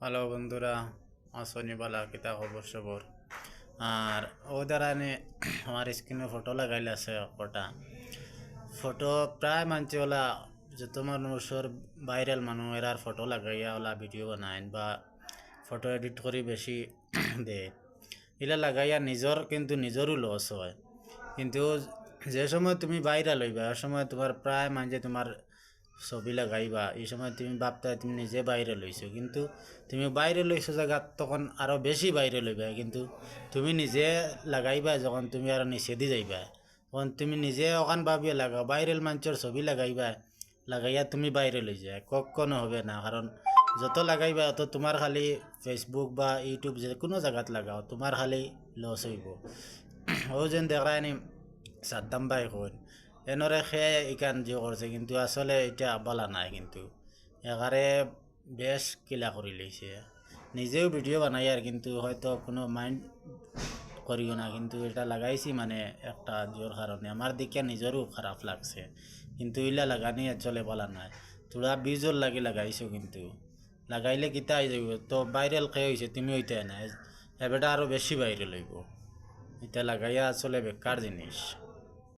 Hello বন্ধুরা, আসনি বালা কিতা খবর সবর। আর ও দ্বারা আমার স্ক্রিনে ফটো লাগাইলে আছে কটা ফটো প্রায় মানছে ওলা যত মানুষের ভাইরাল মানুষ এরার ফটো লাগাইয়া ওলা ভিডিও বানায় বা ফটো এডিট করি বেশি দেয়। এলা লাগাইয়া নিজর কিন্তু নিজরও লস হয়। কিন্তু যে সময় তুমি ভাইরাল হইবা ওই সময় তোমার প্রায় মানছে তোমার ছবি লাগাইবা, এই সময় তুমি ভাবতা তুমি নিজে বাইরে লইছো, কিন্তু তুমি বাইরে লইছো জায়গাত তখন আরও বেশি বাইরে লইবা। কিন্তু তুমি নিজে লাগাইবা যখন তুমি আর নিচে দি যাইবা তখন তুমি নিজে ওখান ভাবিয়ে লাগাও, বাইরের মানুষের ছবি লাগাইবা, লাগাইয়া তুমি বাইরে লই যায় কখনো হবে না। কারণ যত লাগাইবা অত তোমার খালি ফেসবুক বা ইউটিউব যে কোনো জায়গাত লাগাও তোমার খালি লস হইব। ও যেন দেখায়নি সাদ্দাম ভাই হন এনরে খেয়ে ইকান যে করছে, কিন্তু আসলে এটা বলা নাই। কিন্তু এগারে বেশ কিলা করে লইছে, নিজেও ভিডিও বানাই আর কিন্তু হয়তো কোনো মাইন্ড করিও না। কিন্তু এটা লাগাইছি মানে একটা জোর কারণে আমার দিকে নিজেরও খারাপ লাগছে, কিন্তু ইলা লাগানি চলে বলা নাই। তোরা বীজর লাগে লাগাইছো, কিন্তু লাগাইলে কিতা হয়ে যাব তো ভাইরাল খেয়ে হয়েছে তুমি ওইটাই না, এবারটা আরও বেশি বাইরে লইব। এটা লাগাইয়া আসলে বেকার জিনিস।